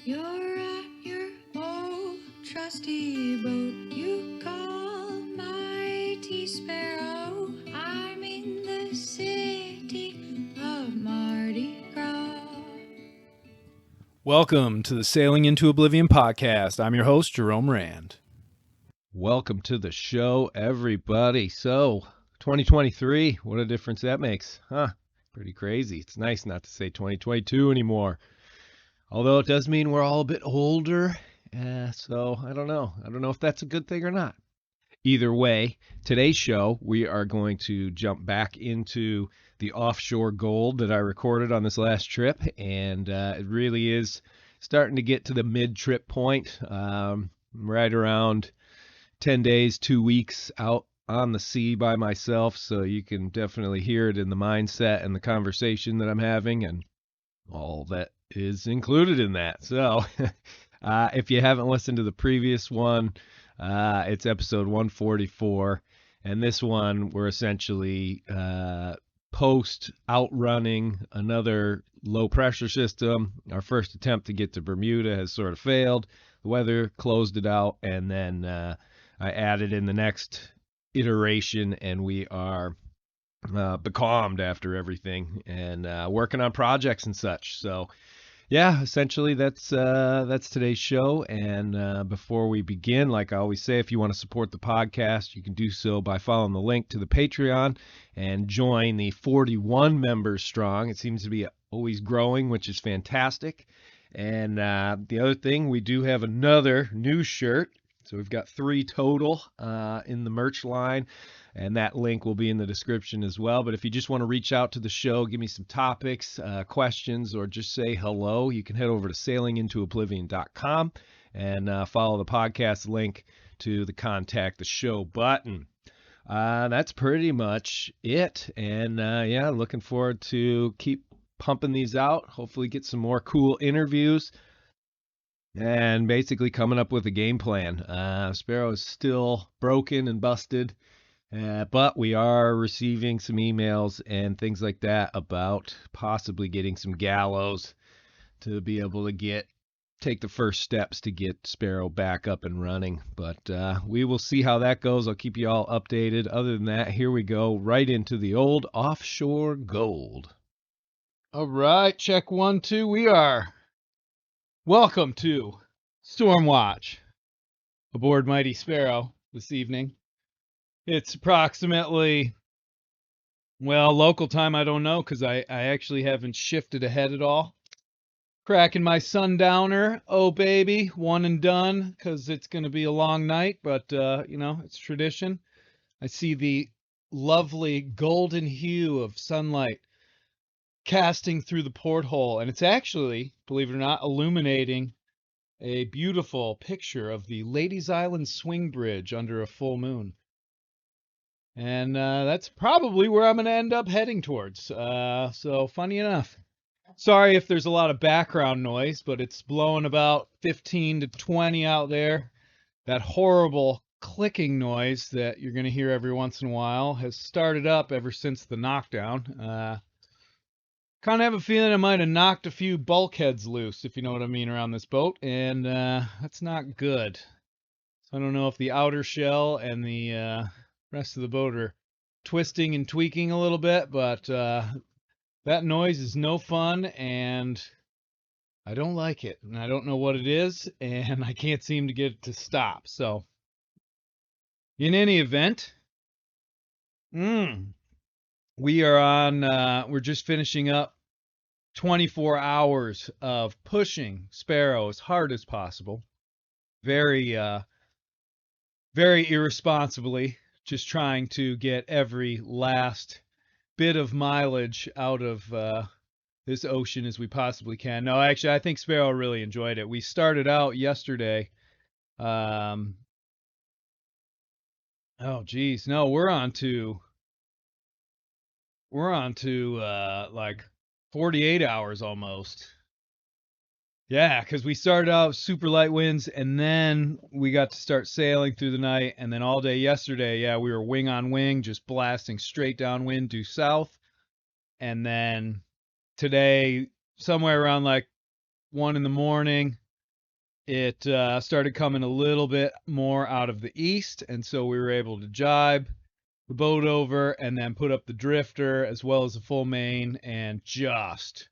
You're at your old trusty boat. You call mighty sparrow. I'm in the city of Mardi Gras. Welcome to the Sailing into Oblivion podcast. I'm your host, Jerome Rand. Welcome to the show, everybody. So, 2023, what a difference that makes, huh? Pretty crazy. It's nice not to say 2022 anymore. Although it does mean we're all a bit older, so I don't know. I don't know if that's a good thing or not. Either way, today's show, we are going to jump back into the offshore gold that I recorded on this last trip, and it really is starting to get to the mid-trip point, right around 10 days, 2 weeks out on the sea by myself, so you can definitely hear it in the mindset and the conversation that I'm having and all that is included in that. So if you haven't listened to the previous one, it's episode 144, and this one we're essentially post outrunning another low pressure system. Our first attempt to get to Bermuda has sort of failed. The weather closed it out, and then I added in the next iteration, and we are becalmed after everything and working on projects and such. So yeah, essentially that's today's show. And before we begin, like I always say, if you want to support the podcast, you can do so by following the link to the Patreon and join the 41 members strong. It seems to be always growing, which is fantastic. And the other thing, we do have another new shirt. So we've got 3 total in the merch line, and that link will be in the description as well. But if you just want to reach out to the show, give me some topics, questions, or just say hello, you can head over to sailingintooblivion.com and follow the podcast link to the contact the show button. That's pretty much it. And yeah, looking forward to keep pumping these out, hopefully get some more cool interviews. And basically coming up with a game plan. Sparrow is still broken and busted, but we are receiving some emails and things like that about possibly getting some gallows to be able to take the first steps to get Sparrow back up and running. But we will see how that goes. I'll keep you all updated. Other than that, here we go right into the old offshore gold. All right, check 1, 2. We are. Welcome to Stormwatch aboard Mighty Sparrow this evening. It's approximately, well, local time, I don't know, because I actually haven't shifted ahead at all. Cracking my sundowner. Oh, baby, one and done, because it's going to be a long night, but, it's tradition. I see the lovely golden hue of sunlight casting through the porthole, and it's actually, believe it or not, illuminating a beautiful picture of the Ladies Island swing bridge under a full moon. And that's probably where I'm going to end up heading towards. So funny enough. Sorry if there's a lot of background noise, but it's blowing about 15 to 20 out there. That horrible clicking noise that you're going to hear every once in a while has started up ever since the knockdown. Kind of have a feeling I might have knocked a few bulkheads loose, if you know what I mean, around this boat, and that's not good. So I don't know if the outer shell and the rest of the boat are twisting and tweaking a little bit, but that noise is no fun, and I don't like it, and I don't know what it is, and I can't seem to get it to stop. So in any event, we are on, we're just finishing up 24 hours of pushing Sparrow as hard as possible. Very irresponsibly, just trying to get every last bit of mileage out of this ocean as we possibly can. No, actually, I think Sparrow really enjoyed it. We started out yesterday. Oh, geez. No, we're on to like 48 hours almost. Yeah, because we started out super light winds, and then we got to start sailing through the night, and then all day yesterday, yeah, we were wing on wing, just blasting straight downwind due south. And then today, somewhere around like 1 in the morning, it started coming a little bit more out of the east, and so we were able to jibe the boat over and then put up the drifter as well as a full main and just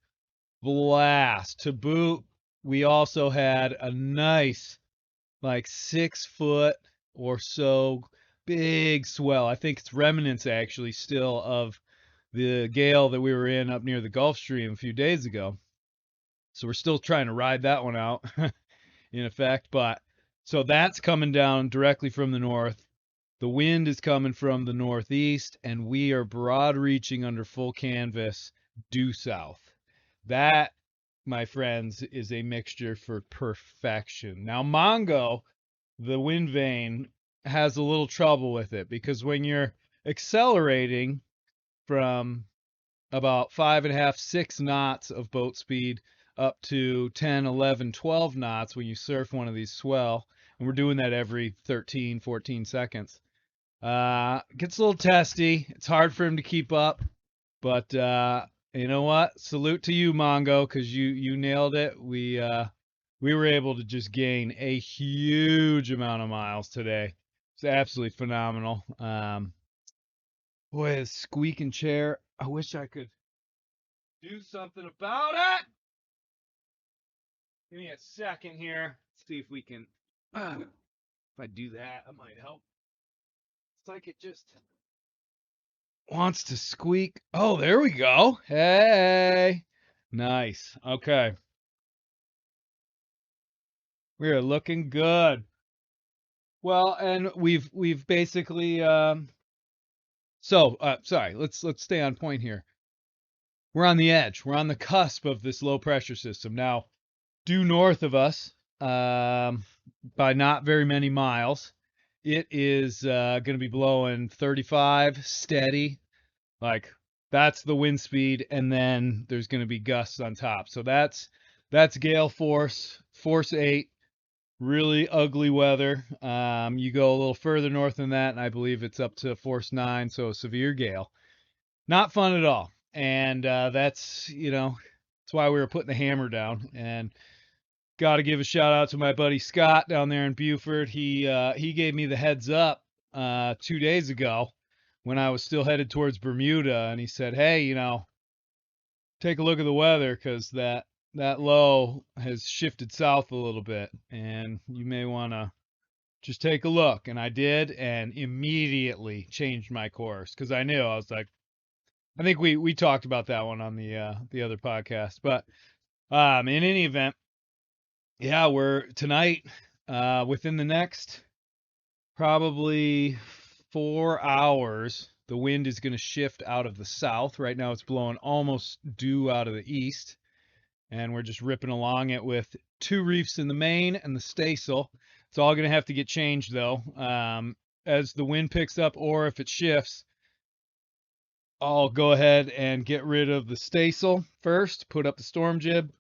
blast. To boot, we also had a nice, like 6 foot or so big swell. I think it's remnants actually still of the gale that we were in up near the Gulf Stream a few days ago. So we're still trying to ride that one out in effect. But so that's coming down directly from the north. The wind is coming from the northeast, and we are broad reaching under full canvas due south. That, my friends, is a mixture for perfection. Now, Mongo, the wind vane, has a little trouble with it because when you're accelerating from about 5.5, 6 knots of boat speed up to 10, 11, 12 knots when you surf one of these swell, and we're doing that every 13, 14 seconds. Gets a little testy. It's hard for him to keep up, but you know what? Salute to you, Mongo, because you nailed it. We were able to just gain a huge amount of miles today. It's absolutely phenomenal. Boy, this squeaking chair. I wish I could do something about it. Give me a second here. See if we can. If I do that, that might help. It's like it just wants to squeak. Oh, there we go. Hey. Nice. Okay. We're looking good. Well, and we've basically sorry, let's stay on point here. We're on the edge. We're on the cusp of this low pressure system. Now, due north of us, by not very many miles, it is going to be blowing 35 steady. Like that's the wind speed, and then there's going to be gusts on top. So that's gale force 8, really ugly weather. You go a little further north than that, and I believe it's up to force 9, so a severe gale. Not fun at all. And that's that's why we were putting the hammer down. And got to give a shout out to my buddy Scott down there in Beaufort. He gave me the heads up 2 days ago when I was still headed towards Bermuda, and he said, "Hey, take a look at the weather because that low has shifted south a little bit, and you may want to just take a look." And I did, and immediately changed my course because I knew. I was like, I think we talked about that one on the other podcast, but in any event, yeah, we're tonight within the next probably 4 hours, the wind is going to shift out of the south. Right now, it's blowing almost due out of the east, and we're just ripping along it with 2 reefs in the main and the staysail. It's all going to have to get changed though, as the wind picks up, or if it shifts. I'll go ahead and get rid of the staysail first, put up the storm jib,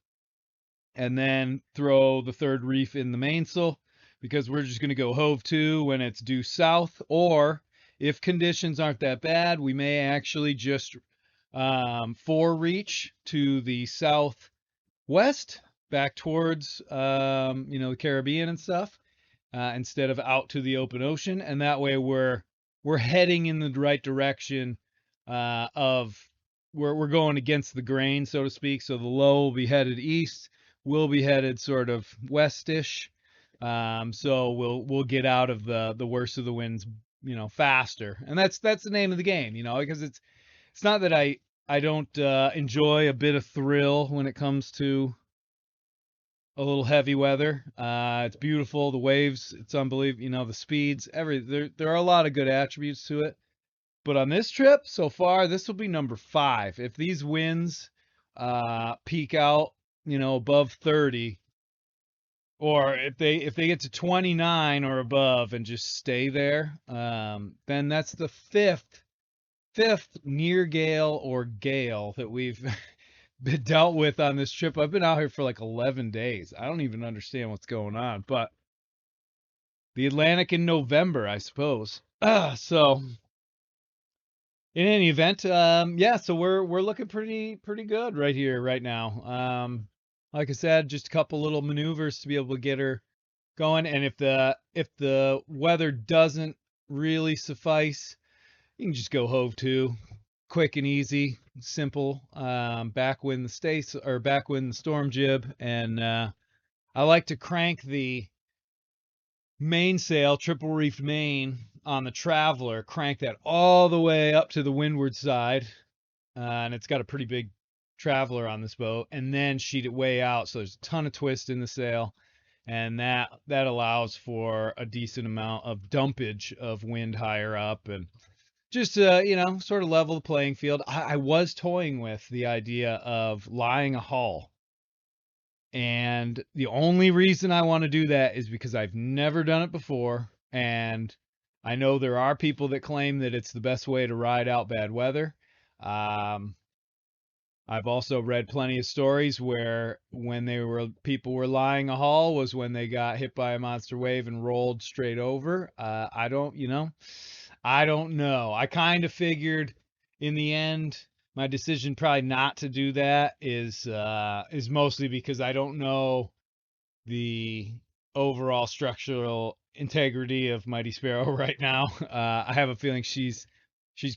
and then throw the 3rd reef in the mainsail because we're just going to go hove to when it's due south. Or if conditions aren't that bad, we may actually just forereach to the southwest back towards the Caribbean and stuff instead of out to the open ocean, and that way we're heading in the right direction of we're going against the grain, so to speak. So the low will be headed east, we'll be headed sort of westish. So we'll get out of the worst of the winds, faster. And that's the name of the game, because it's not that I don't enjoy a bit of thrill when it comes to a little heavy weather. It's beautiful, the waves, it's unbelievable, the speeds, there are a lot of good attributes to it. But on this trip so far, this will be number 5. If these winds peak out, above 30, or if they get to 29 or above and just stay there, then that's the fifth near gale or gale that we've been dealt with on this trip. I've been out here for like 11 days. I don't even understand what's going on, but the Atlantic in November, I suppose. So in any event, yeah, so we're looking pretty good right here right now. Like I said, just a couple little maneuvers to be able to get her going. And if the weather doesn't really suffice, you can just go hove to, quick and easy, simple. Backwind the stays or backwind the storm jib, and I like to crank the mainsail, triple reefed main on the Traveler, crank that all the way up to the windward side, and it's got a pretty big Traveler on this boat, and then sheet it way out, so there's a ton of twist in the sail, and that allows for a decent amount of dumpage of wind higher up, and just sort of level the playing field. I was toying with the idea of lying a hull, and the only reason I want to do that is because I've never done it before, and I know there are people that claim that it's the best way to ride out bad weather. Um, I've also read plenty of stories where when people were lying a haul was when they got hit by a monster wave and rolled straight over. I don't know. I kind of figured in the end my decision probably not to do that is mostly because I don't know the overall structural integrity of Mighty Sparrow right now. I have a feeling she's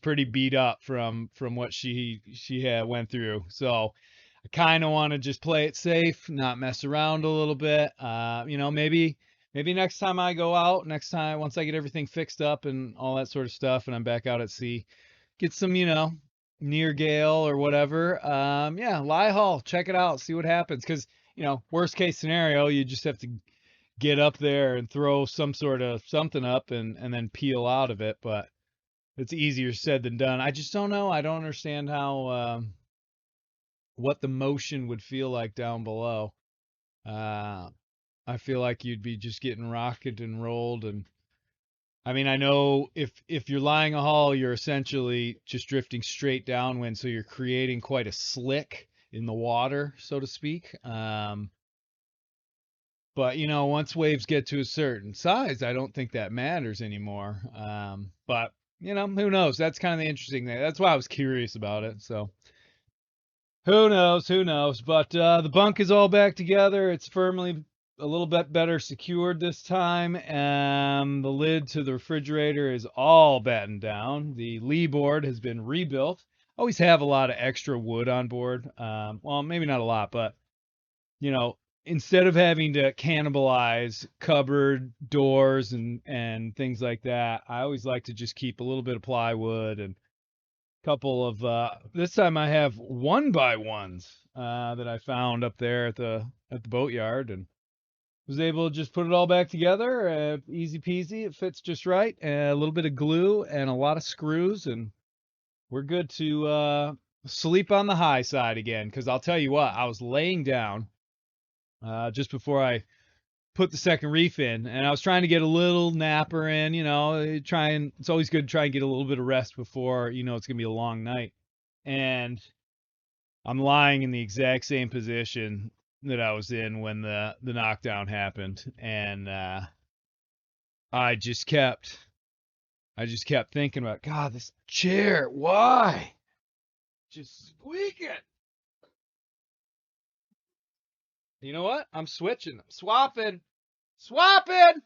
pretty beat up from what she had went through. So I kind of want to just play it safe, not mess around a little bit. Maybe next time I go out, next time once I get everything fixed up and all that sort of stuff, and I'm back out at sea, get some near gale or whatever. Yeah, lie hull, check it out, see what happens. Because worst case scenario, you just have to get up there and throw some sort of something up and then peel out of it. But it's easier said than done. I just don't know. I don't understand how what the motion would feel like down below. Uh, I feel like you'd be just getting rocketed and rolled. And I mean, I know if you're lying a hull, you're essentially just drifting straight downwind, so you're creating quite a slick in the water, so to speak. But once waves get to a certain size, I don't think that matters anymore. But who knows? That's kind of the interesting thing. That's why I was curious about it. So who knows? Who knows? But the bunk is all back together. It's firmly a little bit better secured this time. The lid to the refrigerator is all battened down. The lee board has been rebuilt. Always have a lot of extra wood on board. Well, maybe not a lot, but you know, instead of having to cannibalize cupboard doors and things like that, I always like to just keep a little bit of plywood and a couple of this time I have 1x1s that I found up there at the boatyard and was able to just put it all back together, easy peasy. It fits just right. A little bit of glue and a lot of screws, and we're good to sleep on the high side again. Because I'll tell you what, I was laying down just before I put the second reef in, and I was trying to get a little napper in. It's always good to try and get a little bit of rest before it's gonna be a long night. And I'm lying in the exact same position that I was in when the knockdown happened, and I just kept thinking about, God, this chair, why? Just squeaking. You know what? I'm switching. I'm swapping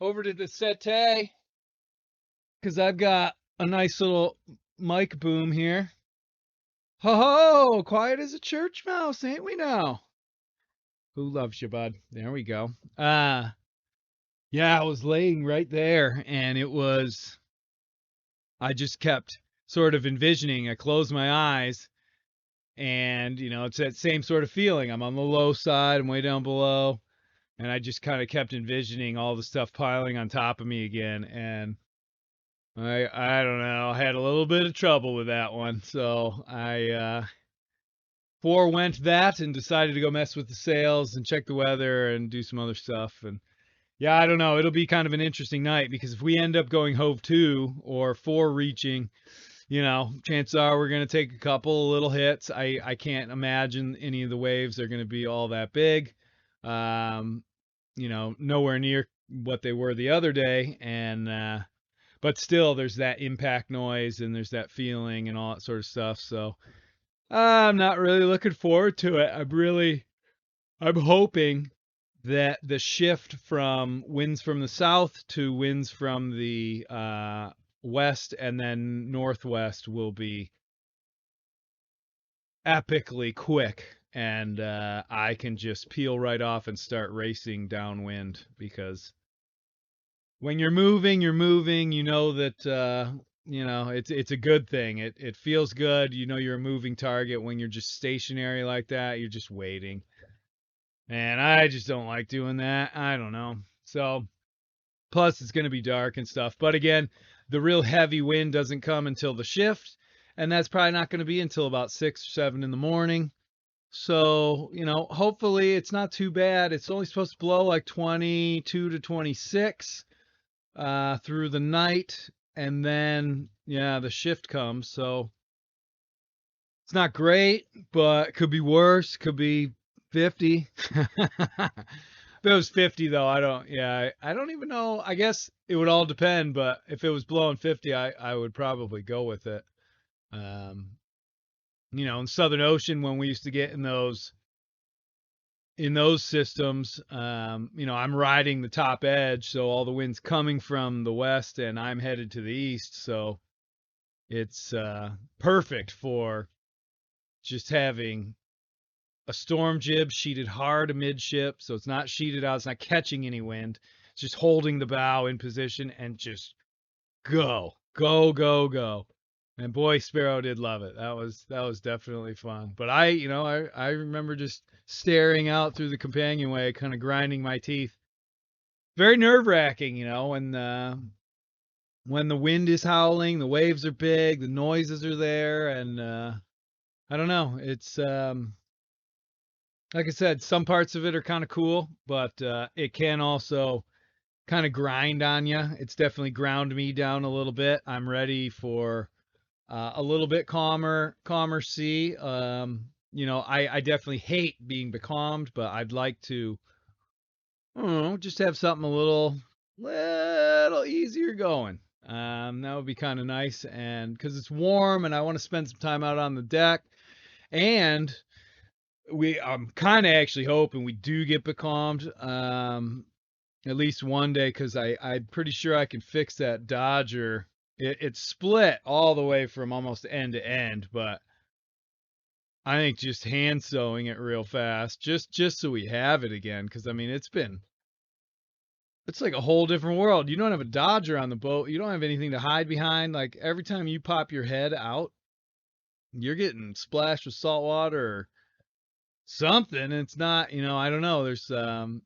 over to the settee because I've got a nice little mic boom here. Ho ho! Quiet as a church mouse, ain't we now? Who loves you, bud? There we go. Yeah, I was laying right there, and I just kept sort of envisioning. I closed my eyes, and it's that same sort of feeling. I'm on the low side, I'm way down below, and I just kind of kept envisioning all the stuff piling on top of me again, and I don't know. I had a little bit of trouble with that one, so I forewent that and decided to go mess with the sails and check the weather and do some other stuff. And yeah, I don't know. It'll be kind of an interesting night because if we end up going hove to or fore reaching, chances are we're going to take a couple of little hits. I can't imagine any of the waves are going to be all that big. Nowhere near what they were the other day, and but still there's that impact noise and there's that feeling and all that sort of stuff. So I'm not really looking forward to it. I'm really I'm hoping that the shift from winds from the south to winds from the west and then northwest will be epically quick, and I can just peel right off and start racing downwind because when you're moving, you're moving. You know that it's a good thing. It feels good. You know you're a moving target. When you're just stationary like that, you're just waiting. And I just don't like doing that. I don't know. So plus it's going to be dark and stuff. But again, the real heavy wind doesn't come until the shift, and that's probably not going to be until about 6 or 7 in the morning. So, hopefully it's not too bad. It's only supposed to blow like 22 to 26 through the night, and then yeah, the shift comes. So it's not great, but could be worse. Could be 50. If it was 50 though, I don't even know. I guess it would all depend, but if it was blowing 50, I would probably go with it. Um, in the Southern Ocean when we used to get in those systems, I'm riding the top edge, so all the wind's coming from the west and I'm headed to the east, so it's perfect for just having a storm jib sheeted hard amidship, so it's not sheeted out, it's not catching any wind. It's just holding the bow in position and just go, go, go, go. And boy, Sparrow did love it. That was definitely fun. But I remember just staring out through the companionway, kind of grinding my teeth. Very nerve-wracking, when the wind is howling, the waves are big, the noises are there, and I don't know. It's like I said, some parts of it are kind of cool, but it can also kind of grind on you. It's definitely ground me down a little bit. I'm ready for a little bit calmer sea. I definitely hate being becalmed, but I'd like to, I don't know, just have something a little easier going. That would be kind of nice, and because it's warm, and I want to spend some time out on the deck, and I'm kind of actually hoping we do get becalmed, at least one day, because I'm pretty sure I can fix that Dodger. It's split all the way from almost end to end, but I think just hand sewing it real fast, just so we have it again, because I mean it's like a whole different world. You don't have a Dodger on the boat. You don't have anything to hide behind. Like every time you pop your head out, you're getting splashed with salt water or something. It's not, I don't know. There's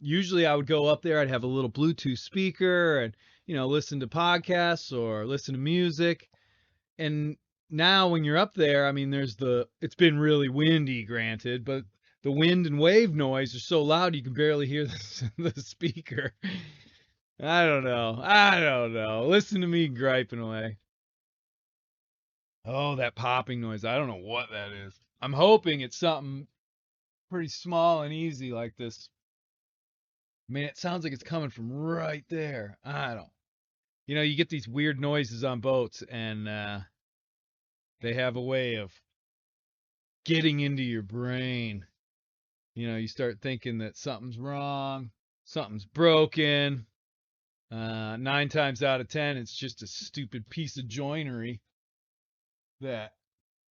usually I would go up there, I'd have a little Bluetooth speaker and listen to podcasts or listen to music. And now when you're up there, I mean it's been really windy, granted, but the wind and wave noise are so loud you can barely hear the speaker. I don't know. Listen to me griping away. Oh, that popping noise. I don't know what that is. I'm hoping it's something pretty small and easy like this. Man, it sounds like it's coming from right there. I don't. You get these weird noises on boats, and they have a way of getting into your brain. You start thinking that something's wrong, something's broken. 9 times out of 10, it's just a stupid piece of joinery that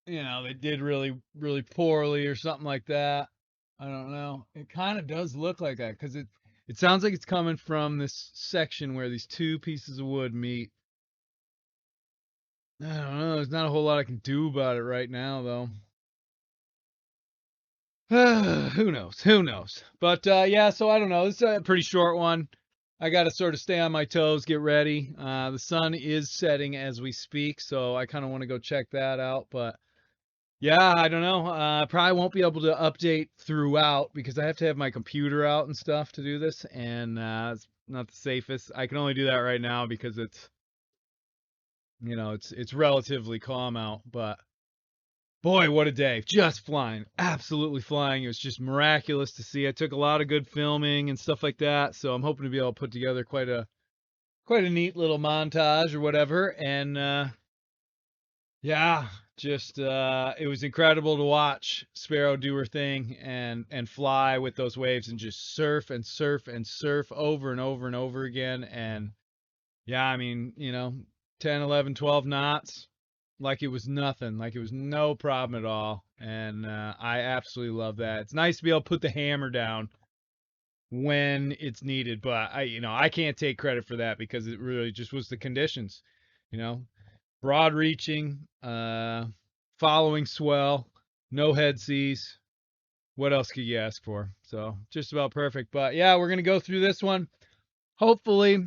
they did really, really poorly or something like that. I don't know. It kind of does look like that because it sounds like it's coming from this section where these two pieces of wood meet. I don't know. There's not a whole lot I can do about it right now, though. Who knows? Who knows? But yeah, so I don't know. This is a pretty short one. I got to sort of stay on my toes, get ready. The sun is setting as we speak, so I kind of want to go check that out. But yeah, I don't know. Probably won't be able to update throughout because I have to have my computer out and stuff to do this, and it's not the safest. I can only do that right now because it's relatively calm out. But boy, what a day! Just flying, absolutely flying. It was just miraculous to see. I took a lot of good filming and stuff like that, so I'm hoping to be able to put together quite a neat little montage or whatever. And yeah, Just it was incredible to watch Sparrow do her thing and fly with those waves and just surf and surf and surf over and over and over again. And yeah, I mean, 10, 11, 12 knots, like it was nothing, like it was no problem at all. And I absolutely love that. It's nice to be able to put the hammer down when it's needed, but I can't take credit for that because it really just was the conditions, you know, broad reaching, following swell, no head seas. What else could you ask for? So just about perfect. But yeah, we're gonna go through this one. Hopefully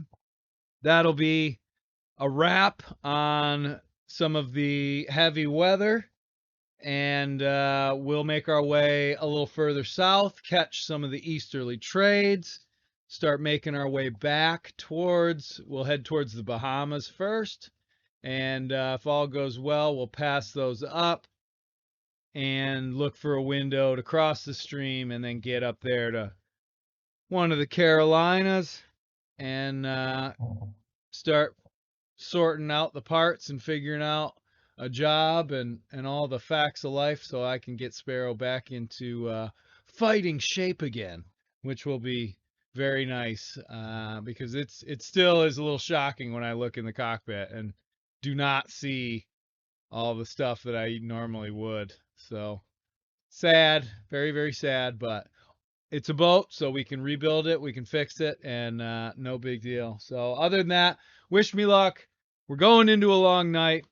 that'll be a wrap on some of the heavy weather, and we'll make our way a little further south, catch some of the easterly trades, start making our way back we'll head towards the Bahamas first, and if all goes well, we'll pass those up and look for a window to cross the stream and then get up there to one of the Carolinas and start sorting out the parts and figuring out a job and all the facts of life so I can get Sparrow back into fighting shape again, which will be very nice because it still is a little shocking when I look in the cockpit and do not see all the stuff that I normally would. So sad, very, very sad, but it's a boat, so we can rebuild it, we can fix it, and no big deal. So other than that, wish me luck. We're going into a long night.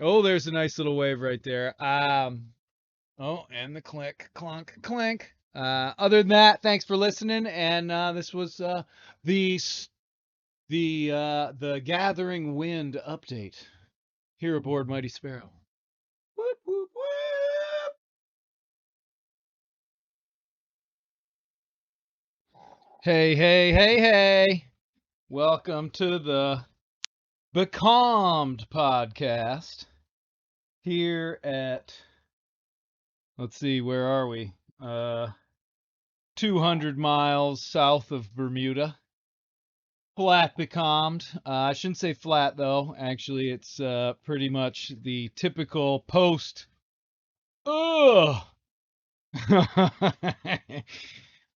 Oh, there's a nice little wave right there. Oh, and the clink, clunk, clink. Other than that, thanks for listening, and this was the Gathering Wind update here aboard Mighty Sparrow. Whoop, whoop, whoop. Hey, hey, hey, hey. Welcome to the Becalmed podcast here at, let's see, where are we? 200 miles south of Bermuda. Flat becalmed. I shouldn't say flat though. Actually, it's pretty much the typical post. Ugh.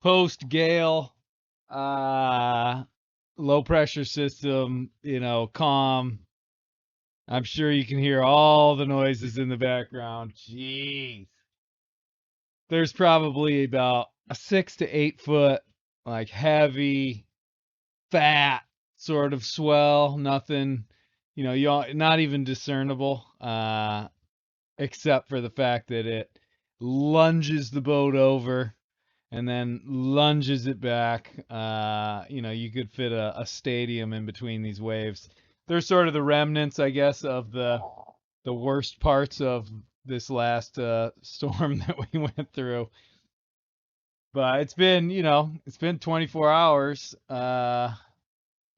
Post gale. Low pressure system. Calm. I'm sure you can hear all the noises in the background. Jeez. There's probably about a 6 to 8 foot, like heavy, fat sort of swell. Nothing, not even discernible, except for the fact that it lunges the boat over and then lunges it back. You could fit a stadium in between these waves. They're sort of the remnants, I guess, of the worst parts of this last storm that we went through. But it's been 24 hours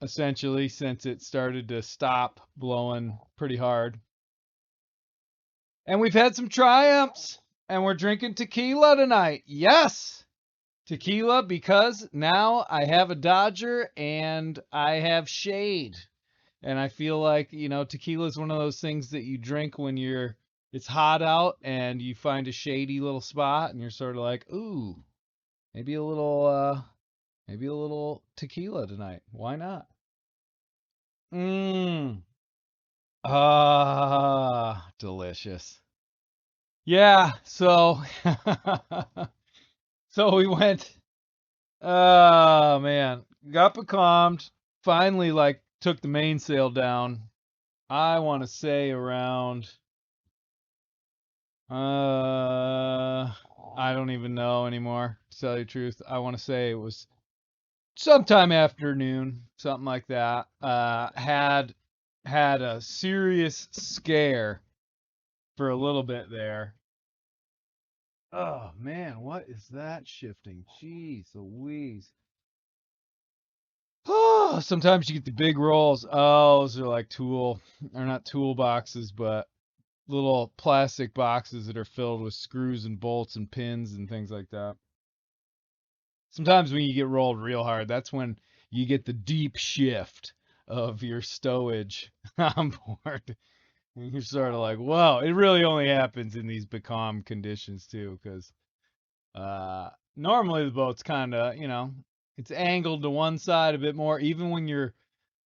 essentially since it started to stop blowing pretty hard. And we've had some triumphs, and we're drinking tequila tonight. Yes, tequila, because now I have a Dodger and I have shade. And I feel like, tequila is one of those things that you drink when it's hot out and you find a shady little spot and you're sort of like, ooh, maybe a little tequila tonight. Why not? Mmm. Ah, delicious. Yeah, so so we went. Oh man, got becalmed. Finally, like took the mainsail down. I want to say around. I don't even know anymore. To tell you the truth, I want to say it was sometime afternoon, something like that. Had a serious scare for a little bit there. Oh man, what is that shifting? Jeez Louise. Oh, sometimes you get the big rolls. Oh, those are like or not tool boxes, but little plastic boxes that are filled with screws and bolts and pins and things like that. Sometimes when you get rolled real hard, that's when you get the deep shift of your stowage on board. And you're sort of like, whoa, it really only happens in these becalm conditions too, because normally the boat's kind of, it's angled to one side a bit more, even when you're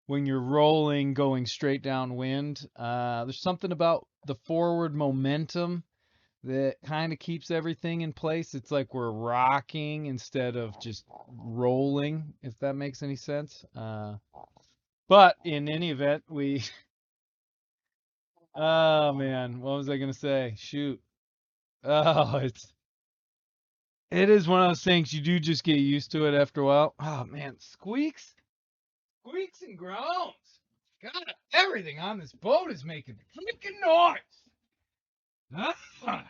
rolling going straight downwind. There's something about the forward momentum that kind of keeps everything in place. It's like we're rocking instead of just rolling, if that makes any sense. But in any event, oh man, what was I gonna say? Shoot. Oh, it is one of those things you do just get used to it after a while. Oh man, squeaks and groans. God, everything on this boat is making freaking noise. Ah,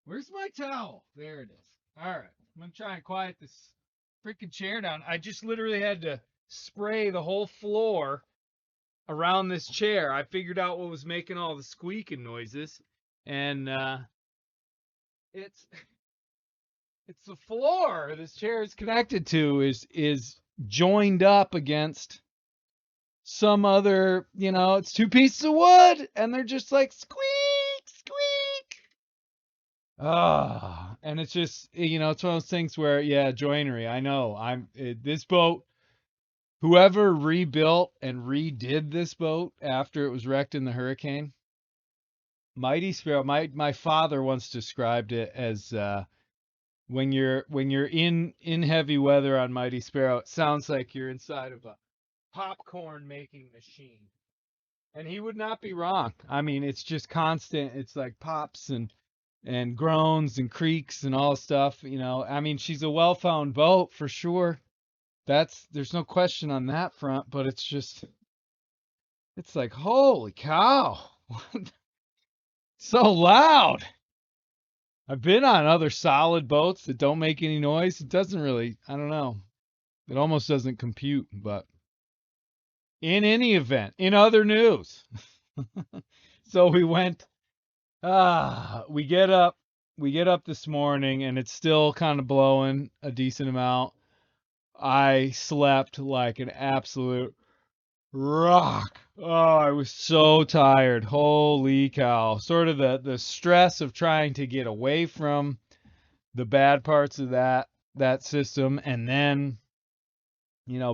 where's my towel? There it is. All right, I'm gonna try and quiet this freaking chair down. I just literally had to spray the whole floor around this chair. I figured out what was making all the squeaking noises, and it's it's the floor this chair is connected to is joined up against some other, it's two pieces of wood and they're just like squeak, squeak. Ah, and it's just, it's one of those things where, yeah, joinery. I know. This boat, whoever rebuilt and redid this boat after it was wrecked in the hurricane, Mighty Sparrow, my father once described it as when you're in heavy weather on Mighty Sparrow, it sounds like you're inside of a popcorn making machine. And he would not be wrong. I mean, it's just constant. It's like pops and groans and creaks and all stuff, I mean, she's a well-found boat for sure. There's no question on that front, but it's like, holy cow. So loud. I've been on other solid boats that don't make any noise. It doesn't really, I don't know. It almost doesn't compute, but in any event, in other news. So we get up this morning and it's still kind of blowing a decent amount. I slept like an absolute rock. Oh, I was so tired. Holy cow. Sort of the stress of trying to get away from the bad parts of that system, and then,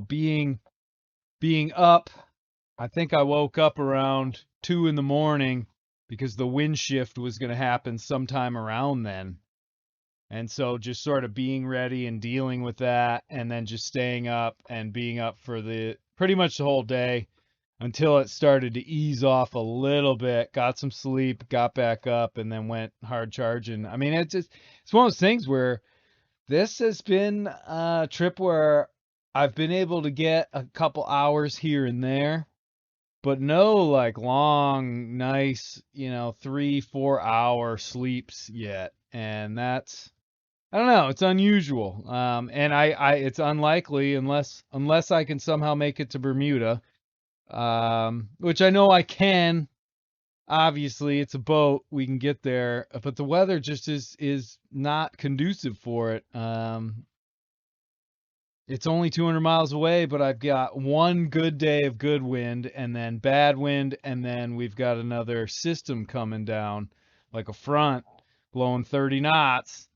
being up. I think I woke up around 2 in the morning because the wind shift was going to happen sometime around then. And so just sort of being ready and dealing with that, and then just staying up and being up for the pretty much the whole day until it started to ease off a little bit, got some sleep, got back up, and then went hard charging. I mean, it's one of those things where this has been a trip where I've been able to get a couple hours here and there, but no like long, nice, 3, 4 hour sleeps yet. And I don't know, it's unusual. And it's unlikely unless I can somehow make it to Bermuda, which I know I can. Obviously, it's a boat, we can get there, but the weather just is not conducive for it. It's only 200 miles away, but I've got one good day of good wind and then bad wind, and then we've got another system coming down, like a front blowing 30 knots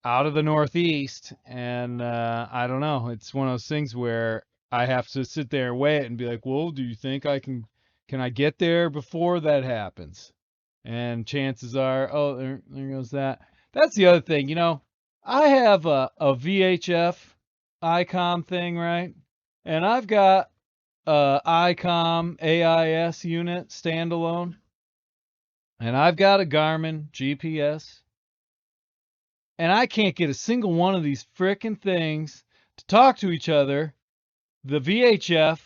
out of the northeast. And I don't know. It's one of those things where I have to sit there and weigh it and be like, well, do you think can I get there before that happens? And chances are, oh, there goes that. That's the other thing, I have a VHF ICOM thing, right? And I've got a ICOM AIS unit standalone, and I've got a Garmin GPS, and I can't get a single one of these frickin' things to talk to each other. The VHF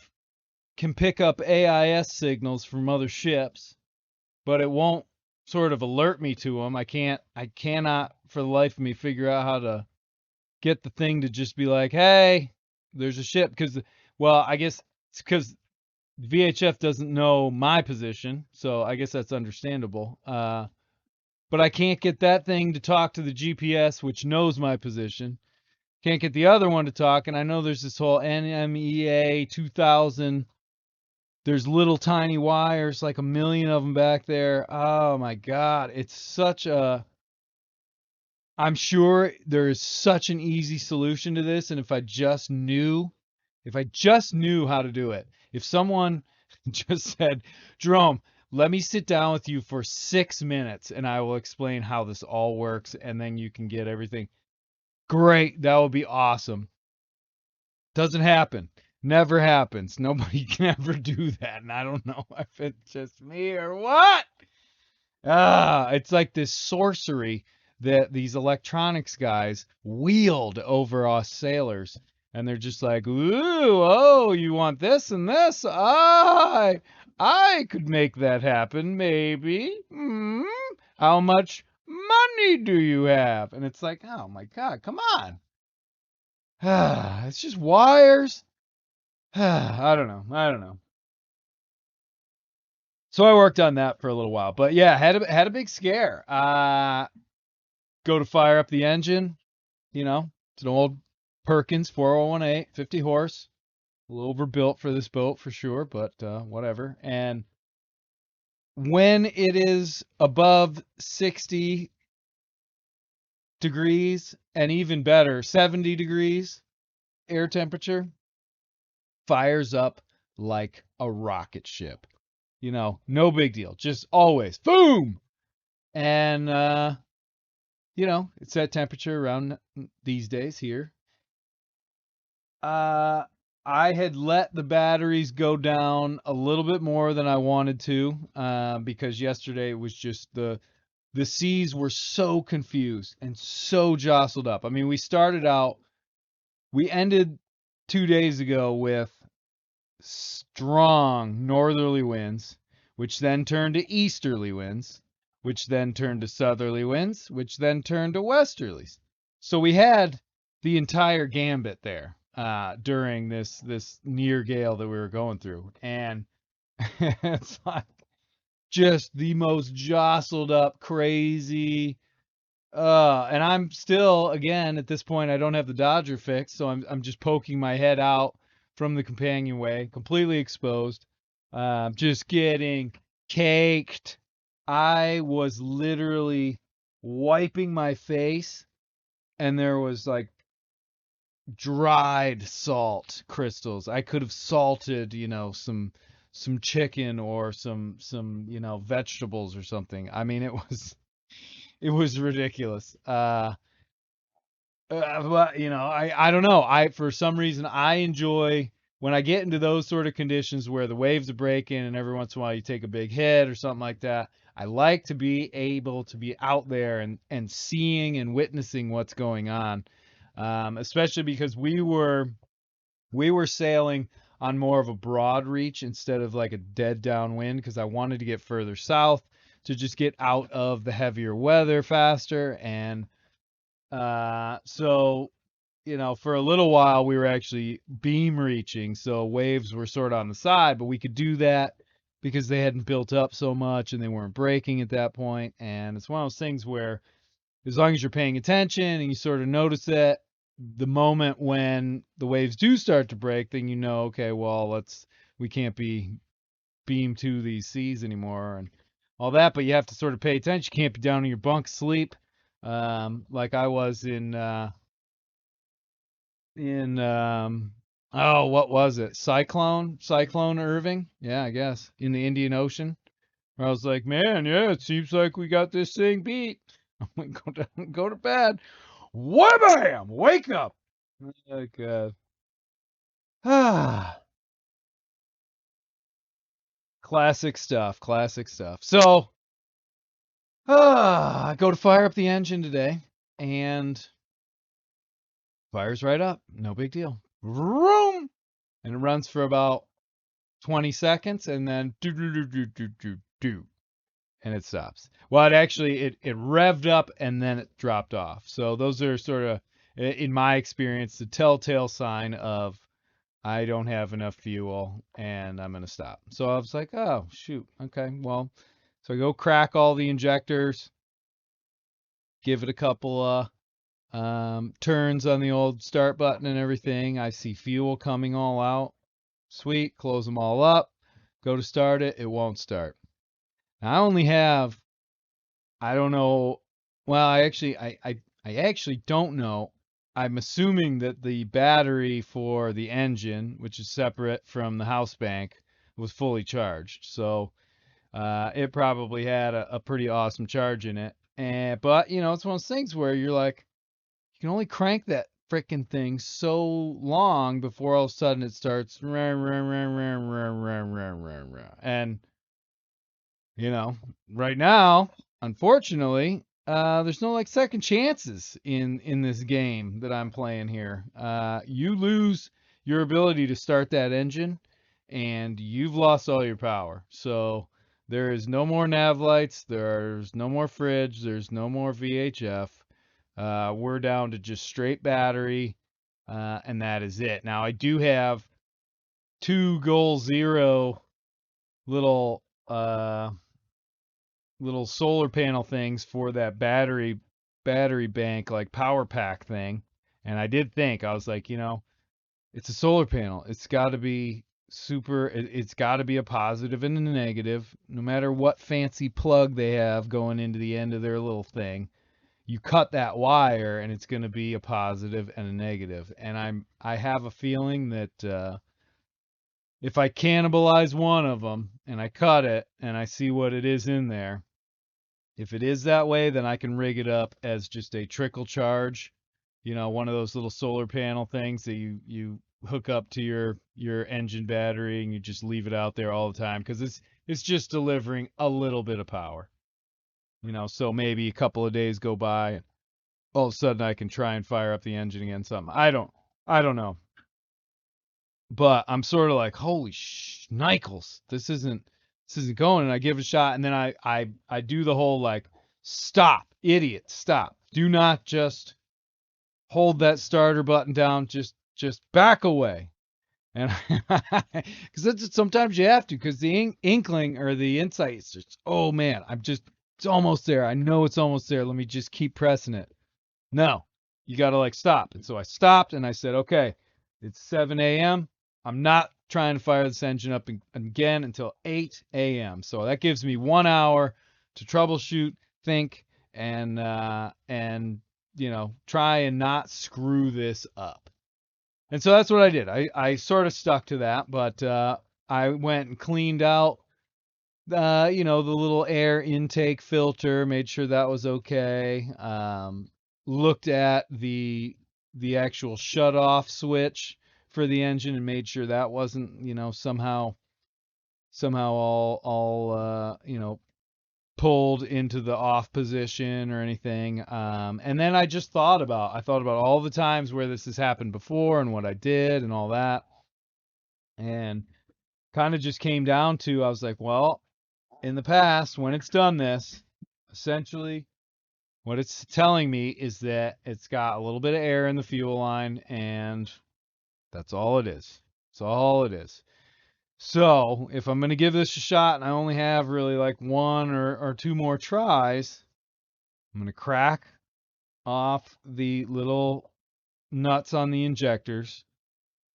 can pick up AIS signals from other ships, but it won't sort of alert me to them. I cannot for the life of me figure out how to get the thing to just be like, hey, there's a ship. Well, I guess it's because VHF doesn't know my position, so I guess that's understandable. But I can't get that thing to talk to the GPS, which knows my position. Can't get the other one to talk, and I know there's this whole NMEA 2000 There's little tiny wires, like a million of them back there. Oh my God. It's such a, I'm sure there is such an easy solution to this. And if I just knew how to do it, if someone just said, Jerome, let me sit down with you for 6 minutes and I will explain how this all works and then you can get everything. Great. That would be awesome. Doesn't happen. Never happens. Nobody can ever do that. And I don't know if it's just me or what. It's like this sorcery that these electronics guys wield over us sailors. And they're just like, ooh, oh, you want this and this? I could make that happen, maybe. How much money do you have? And it's like, oh my God, come on. It's just wires. I don't know. I don't know. So I worked on that for a little while, but yeah, had a big scare. Go to fire up the engine. It's an old Perkins 4018, 50 horse, a little overbuilt for this boat for sure, but whatever. And when it is above 60 degrees and even better, 70 degrees air temperature, fires up like a rocket ship. No big deal. Just always boom. And it's that temperature around these days here. Uh I had let the batteries go down a little bit more than I wanted to, because yesterday it was just the seas were so confused and so jostled up. I mean, we ended 2 days ago with strong northerly winds, which then turned to easterly winds, which then turned to southerly winds, which then turned to westerlies. So we had the entire gambit there during this near gale that we were going through, and it's like just the most jostled up, crazy. And I'm still, again, at this point, I don't have the Dodger fixed, so I'm just poking my head out from the companionway, completely exposed, just getting caked. I was literally wiping my face, and there was like dried salt crystals. I could have salted, some chicken or some vegetables or something. I mean, it was ridiculous. But I don't know. For some reason I enjoy when I get into those sort of conditions where the waves are breaking and every once in a while you take a big hit or something like that. I like to be able to be out there and seeing and witnessing what's going on, especially because we were sailing on more of a broad reach instead of like a dead downwind because I wanted to get further south to just get out of the heavier weather faster. And so, for a little while we were actually beam reaching, so waves were sort of on the side, but we could do that because they hadn't built up so much and they weren't breaking at that point. And it's one of those things where as long as you're paying attention and you sort of notice that the moment when the waves do start to break, then okay, well, we can't be beamed to these seas anymore and all that, but you have to sort of pay attention. You can't be down in your bunk sleep, like I was in oh, what was it? Cyclone Irving? Yeah, I guess. In the Indian Ocean. Where I was like, man, yeah, it seems like we got this thing beat. I'm like, go to bed. Wham! Wake up. Oh God. Ah, classic stuff. Classic stuff. So, I go to fire up the engine today, and fires right up. No big deal. Vroom! And it runs for about 20 seconds, and then do do do do do do do, and it stops. Well, it revved up and then it dropped off. So those are sort of, in my experience, the telltale sign of I don't have enough fuel and I'm gonna stop. So I was like, oh shoot, okay, well, so I go crack all the injectors, give it a couple turns on the old start button and everything. I see fuel coming all out. Sweet, close them all up. Go to start it, it won't start. Now, I only have, I don't know. Well, I actually don't know. I'm assuming that the battery for the engine, which is separate from the house bank, was fully charged. So it probably had a pretty awesome charge in it. But it's one of those things where you're like, you can only crank that frickin' thing so long before all of a sudden it starts and right now, unfortunately, there's no like second chances in this game that I'm playing here. You lose your ability to start that engine, and you've lost all your power. So there is no more nav lights. There's no more fridge. There's no more VHF. We're down to just straight battery, and that is it. Now I do have two Goal Zero little little solar panel things for that battery bank like power pack thing. And I did think I was like, it's a solar panel. It's got to be it's got to be a positive and a negative no matter what fancy plug they have going into the end of their little thing. You cut that wire and it's going to be a positive and a negative. And I have a feeling that if I cannibalize one of them and I cut it and I see what it is in there, if it is that way, then I can rig it up as just a trickle charge, one of those little solar panel things that you hook up to your engine battery and you just leave it out there all the time because it's just delivering a little bit of power. So maybe a couple of days go by and all of a sudden I can try and fire up the engine again. Something I don't know, but I'm sort of like, holy shnikels, this isn't going. And I give it a shot, and then I do the whole like, stop, idiot, stop. Do not just hold that starter button down. Just back away. And because sometimes you have to, because the inkling or the insight is just, oh man, it's almost there. I know it's almost there. Let me just keep pressing it. No, you got to like stop. And so I stopped and I said, okay, it's 7 a.m. I'm not trying to fire this engine up again until 8 a.m. So that gives me 1 hour to troubleshoot, think, and try and not screw this up. And so that's what I did. I sort of stuck to that, but I went and cleaned out the little air intake filter, made sure that was okay. Looked at the actual shut off switch for the engine and made sure that wasn't, somehow all pulled into the off position or anything. And then I thought about all the times where this has happened before and what I did and all that. And kind of just came down to, I was like, well, in the past, when it's done this, essentially what it's telling me is that it's got a little bit of air in the fuel line, and that's all it is. That's all it is. So if I'm going to give this a shot and I only have really like one or two more tries, I'm going to crack off the little nuts on the injectors,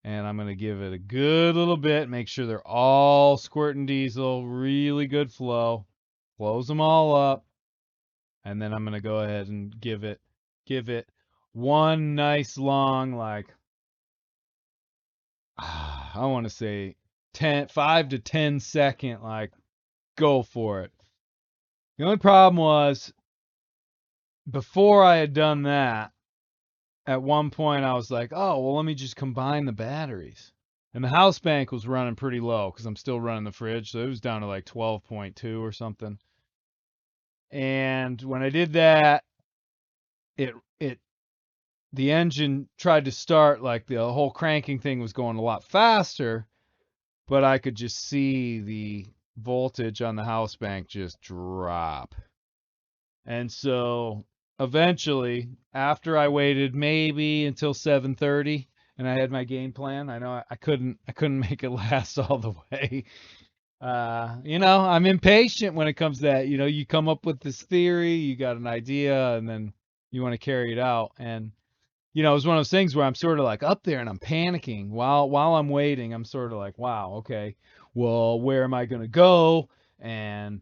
and I'm going to give it a good little bit, make sure they're all squirting diesel, really good flow, close them all up, and then I'm going to go ahead and give it one nice long, like, I want to say 5 to 10 second, like, go for it. The only problem was before I had done that, at one point I was like, oh, well, let me just combine the batteries. And the house bank was running pretty low because I'm still running the fridge, so it was down to like 12.2 or something. And when I did that, it the engine tried to start, like the whole cranking thing was going a lot faster, but I could just see the voltage on the house bank just drop. And so eventually, after I waited maybe until 7:30 and I had my game plan, I know I couldn't make it last all the way. I'm impatient when it comes to that. You come up with this theory, you got an idea, and then you want to carry it out. And it was one of those things where I'm sort of like up there and I'm panicking while I'm waiting. I'm sort of like, wow, okay, well, where am I going to go? And,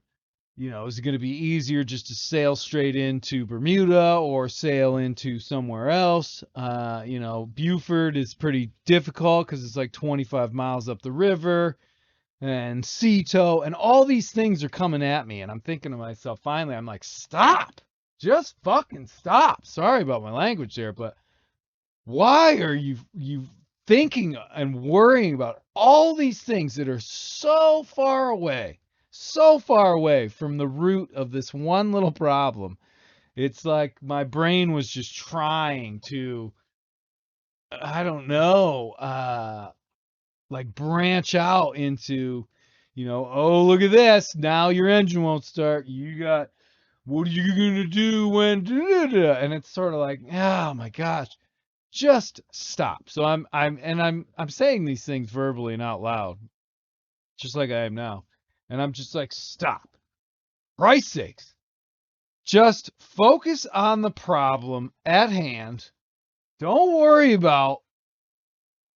is it going to be easier just to sail straight into Bermuda or sail into somewhere else? Beaufort is pretty difficult because it's like 25 miles up the river, and Ceto, and all these things are coming at me. And I'm thinking to myself, finally, I'm like, stop. Just fucking stop. Sorry about my language there, but why are you thinking and worrying about all these things that are so far away from the root of this one little problem? It's like my brain was just trying to, I don't know, like branch out into, oh, look at this. Now your engine won't start. What are you going to do when, and it's sort of like, oh my gosh, just stop. So I'm saying these things verbally and out loud, just like I am now. And I'm just like, stop. Christ's sakes. Just focus on the problem at hand. Don't worry about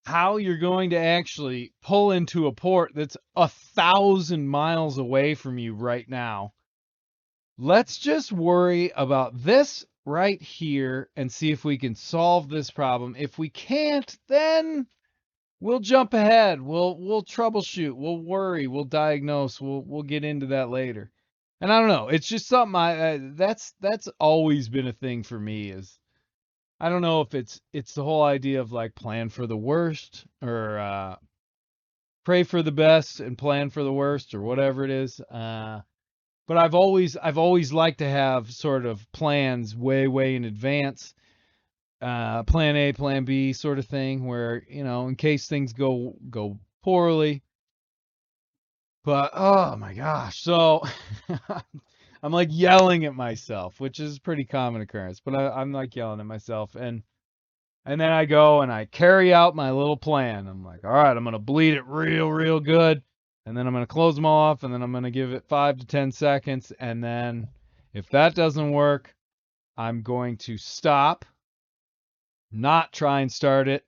how you're going to actually pull into a port that's 1,000 miles away from you right now. Let's just worry about this right here and see if we can solve this problem. If we can't, then we'll jump ahead. We'll troubleshoot. We'll worry. We'll diagnose. We'll get into that later. And I don't know. It's just something that's always been a thing for me. Is I don't know if it's the whole idea of like plan for the worst or pray for the best and plan for the worst or whatever it is. But I've always liked to have sort of plans way in advance. Plan A, plan B sort of thing where, in case things go poorly. But oh my gosh. So I'm like yelling at myself, which is a pretty common occurrence, but I'm like yelling at myself, and then I go and I carry out my little plan. I'm like, all right, I'm going to bleed it real good. And then I'm going to close them all off. And then I'm going to give it 5 to 10 seconds. And then if that doesn't work, I'm going to stop, not try and start it,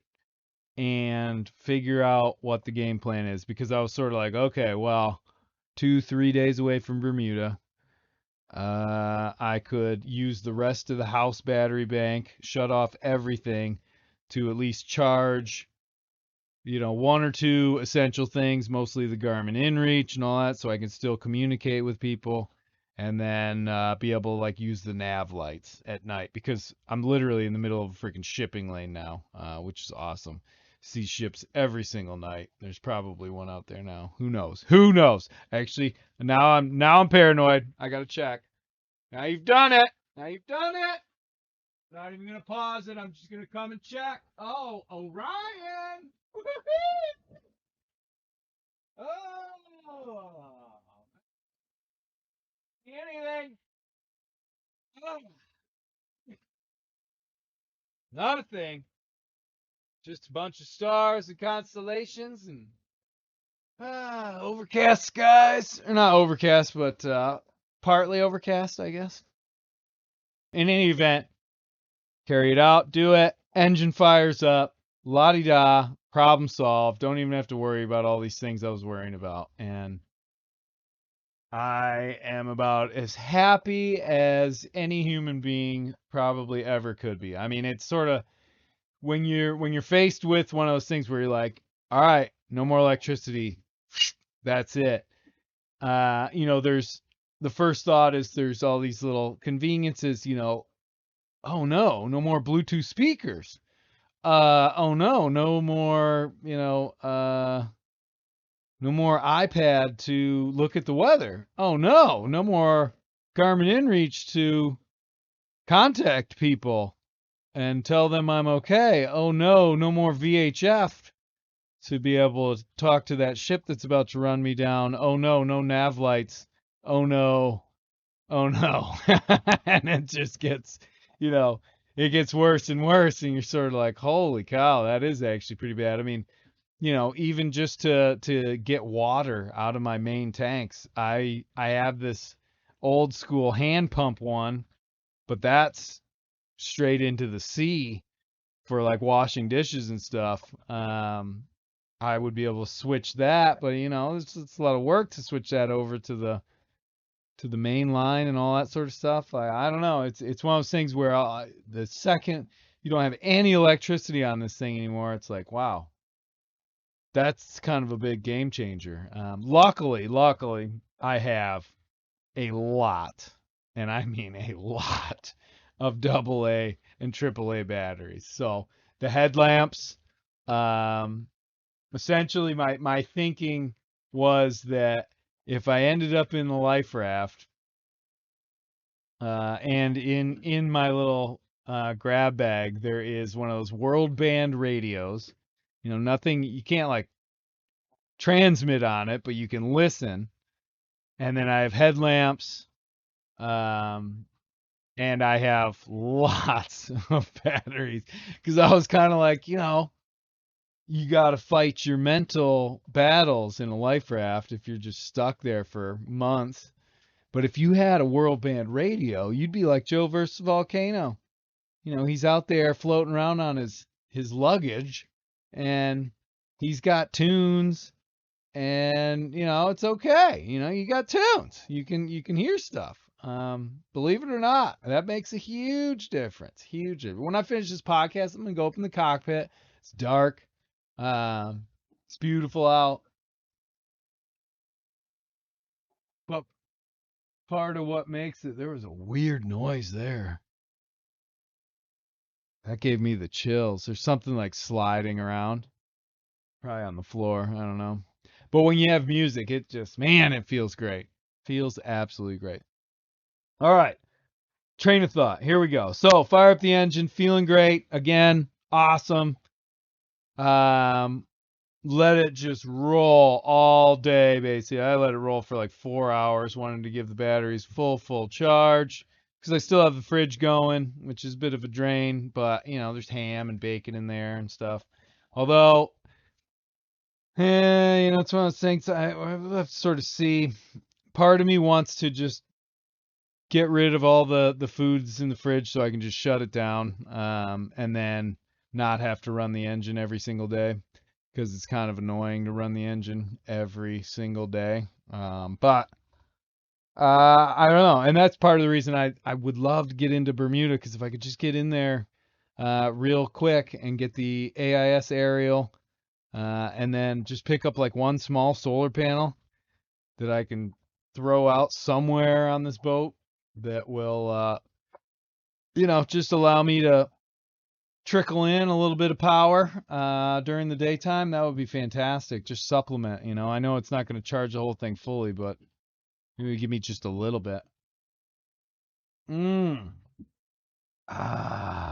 and figure out what the game plan is. Because I was sort of like, okay, well, 2-3 days away from Bermuda. I could use the rest of the house battery bank, shut off everything to at least charge, one or two essential things, mostly the Garmin InReach and all that, so I can still communicate with people, and then be able to like use the nav lights at night because I'm literally in the middle of a freaking shipping lane now, which is awesome. See ships every single night. There's probably one out there now. Who knows? Who knows? Actually, now I'm paranoid. I gotta check. Now you've done it. Now you've done it. Not even gonna pause it. I'm just gonna come and check. Oh, Orion. Oh, anything? Oh, not a thing. Just a bunch of stars and constellations and overcast skies. Or not overcast, but partly overcast, I guess. In any event, carry it out, do it. Engine fires up. La-di-da. Problem solved. Don't even have to worry about all these things I was worrying about. And I am about as happy as any human being probably ever could be. I mean, it's sort of when you're faced with one of those things where you're like, all right, no more electricity. That's it. There's the first thought is there's all these little conveniences, oh no more Bluetooth speakers. Oh no more, no more iPad to look at the weather. Oh no more Garmin InReach to contact people and tell them I'm okay. Oh no more VHF to be able to talk to that ship that's about to run me down. Oh no nav lights. Oh no. Oh no. And it just gets, it gets worse and worse and you're sort of like, "Holy cow, that is actually pretty bad." I mean, even just to get water out of my main tanks, I have this old school hand pump one, but that's straight into the sea for like washing dishes and stuff. I would be able to switch that, but it's a lot of work to switch that over to the main line and all that sort of stuff. I don't know. It's one of those things where the second you don't have any electricity on this thing anymore, it's like, wow, that's kind of a big game changer. Luckily, I have a lot, and I mean a lot, of AA and AAA batteries. So the headlamps, um, essentially my thinking was that if I ended up in the life raft, and in my little grab bag there is one of those world band radios. Nothing, you can't like transmit on it, but you can listen. And then I have headlamps, um, and I have lots of batteries because I was kind of like, you got to fight your mental battles in a life raft if you're just stuck there for months. But if you had a world band radio, you'd be like Joe versus Volcano. He's out there floating around on his luggage, and he's got tunes, and it's okay. You got tunes. You can hear stuff. Believe it or not, that makes a huge difference. Huge. When I finish this podcast, I'm gonna go up in the cockpit. It's dark. Um, it's beautiful out. But part of what makes it, there was a weird noise there. That gave me the chills. There's something like sliding around, probably on the floor. I don't know. But when you have music, it just, man, it feels great. Feels absolutely great. All right. Train of thought. Here we go. So fire up the engine, feeling great. Again, awesome. Um, Let it just roll all day, basically. I let it roll for like 4 hours, wanting to give the batteries full charge because I still have the fridge going, which is a bit of a drain, but there's ham and bacon in there and stuff. Although, it's one of those things I have to sort of see. Part of me wants to just get rid of all the foods in the fridge so I can just shut it down, and then not have to run the engine every single day because it's kind of annoying to run the engine every single day. But I don't know, and that's part of the reason I would love to get into Bermuda, because if I could just get in there real quick and get the AIS aerial, and then just pick up like one small solar panel that I can throw out somewhere on this boat that will just allow me to trickle in a little bit of power during the daytime. That would be fantastic. Just supplement. I know it's not going to charge the whole thing fully, but maybe give me just a little bit. Mmm.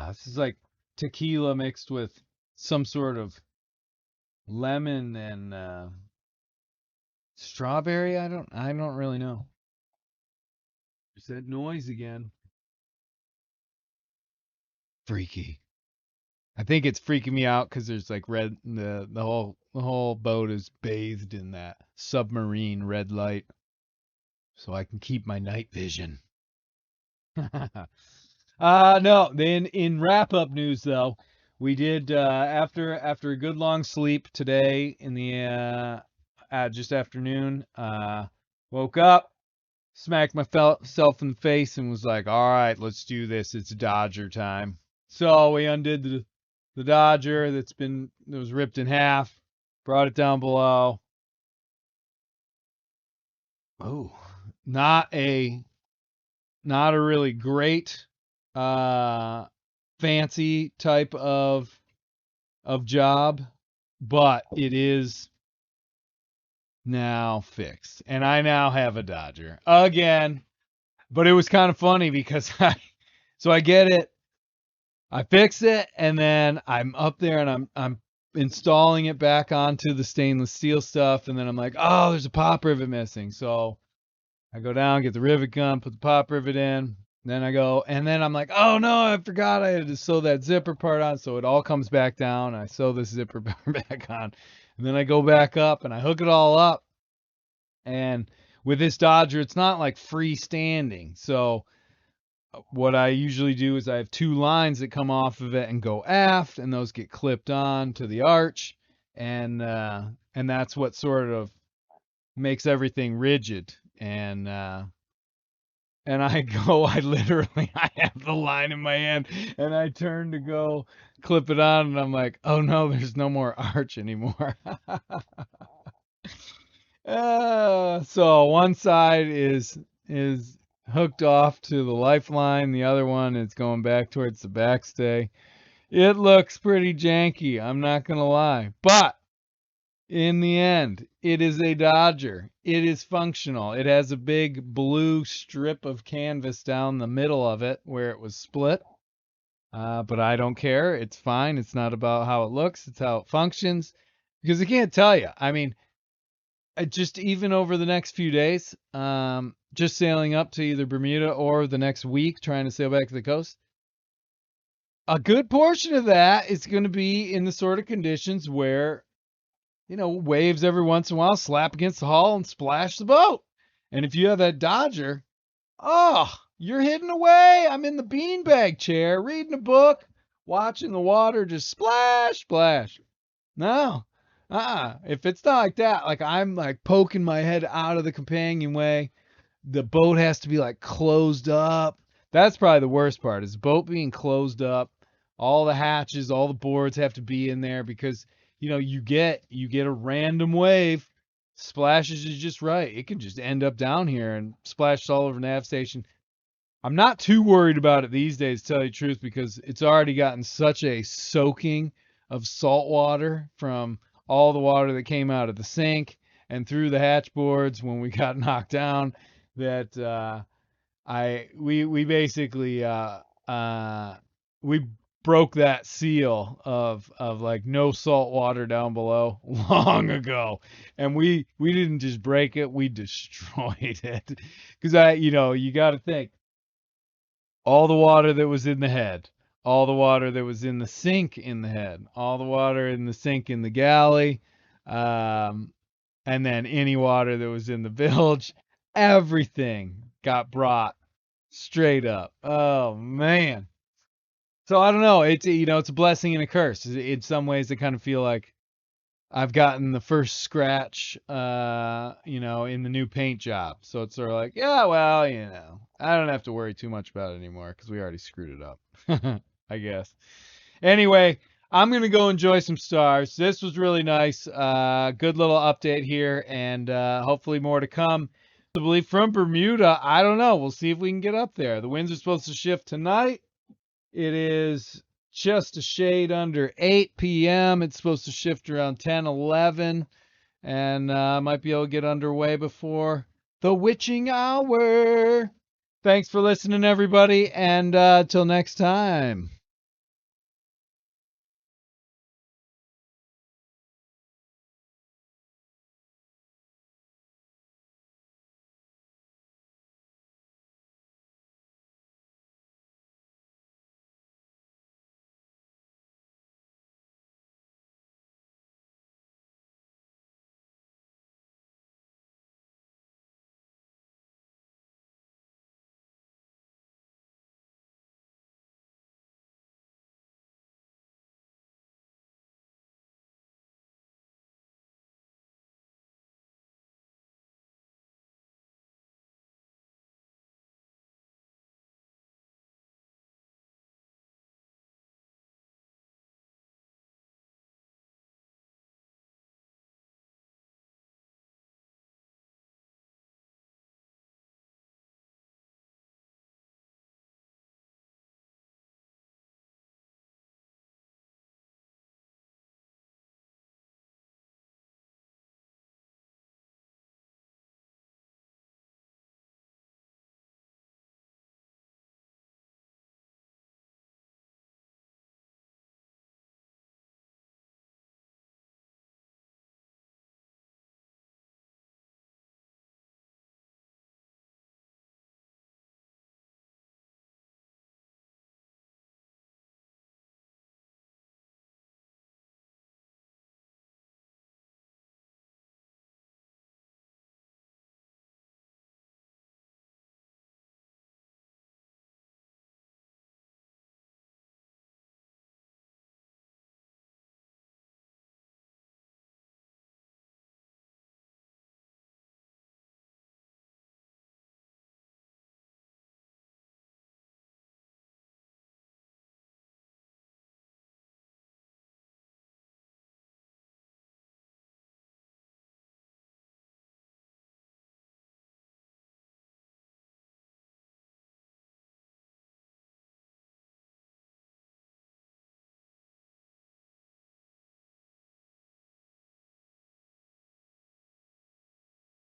This is like tequila mixed with some sort of lemon and strawberry. I don't really know. There's that noise again. Freaky. I think it's freaking me out because there's like red. The whole boat is bathed in that submarine red light, so I can keep my night vision. No. Then in wrap up news though, we did after a good long sleep today in the just afternoon. Woke up, smacked myself in the face, and was like, "All right, let's do this. It's Dodger time." So we undid the Dodger that was ripped in half, brought it down below. Oh, not a not a really great uh fancy type of job, but it is now fixed. And I now have a Dodger again. But it was kind of funny because I get it, I fix it, and then I'm up there and I'm installing it back onto the stainless steel stuff, and then I'm like, oh, there's a pop rivet missing. So I go down, get the rivet gun, put the pop rivet in. Then I go, and then I'm like, oh no, I forgot I had to sew that zipper part on. So it all comes back down. I sew this zipper back on. And then I go back up and I hook it all up. And with this Dodger, it's not like freestanding. So what I usually do is I have two lines that come off of it and go aft, and those get clipped on to the arch. and that's what sort of makes everything rigid. And I go, I have the line in my hand, and I turn to go clip it on, and I'm like, oh no, there's no more arch anymore. So one side is hooked off to the lifeline, the other one is going back towards the backstay. It looks pretty janky, I'm not gonna lie, but in the end, it is a Dodger. It is functional. It has a big blue strip of canvas down the middle of it where it was split. But I don't care. It's fine. It's not about how it looks. It's how it functions. Because I can't tell you. I mean, just even over the next few days, just sailing up to either Bermuda or the next week, trying to sail back to the coast. A good portion of that is going to be in the sort of conditions where waves every once in a while slap against the hull and splash the boat. And if you have that Dodger, oh, you're hidden away. I'm in the beanbag chair reading a book, watching the water just splash, splash. No. If it's not like that, like I'm like poking my head out of the companionway, the boat has to be like closed up. That's probably the worst part is the boat being closed up. All the hatches, all the boards have to be in there because you get a random wave, splashes you just right. It can just end up down here and splash all over nav station. I'm not too worried about it these days, to tell you the truth, because it's already gotten such a soaking of salt water from all the water that came out of the sink and through the hatch boards when we got knocked down that we basically we broke that seal of like no salt water down below long ago, and we didn't just break it, we destroyed it. Because you got to think all the water that was in the head, all the water that was in the sink in the head, all the water in the sink in the galley, um, and then any water that was in the bilge, everything got brought straight up. Oh man. So I don't know. It's a blessing and a curse. In some ways, I kind of feel like I've gotten the first scratch, in the new paint job. So it's sort of like, yeah, well, I don't have to worry too much about it anymore because we already screwed it up, I guess. Anyway, I'm gonna go enjoy some stars. This was really nice. Good little update here, and hopefully more to come. Possibly from Bermuda. I don't know. We'll see if we can get up there. The winds are supposed to shift tonight. It is just a shade under 8 p.m. It's supposed to shift around 10, 11, and might be able to get underway before the witching hour. Thanks for listening, everybody, and till next time.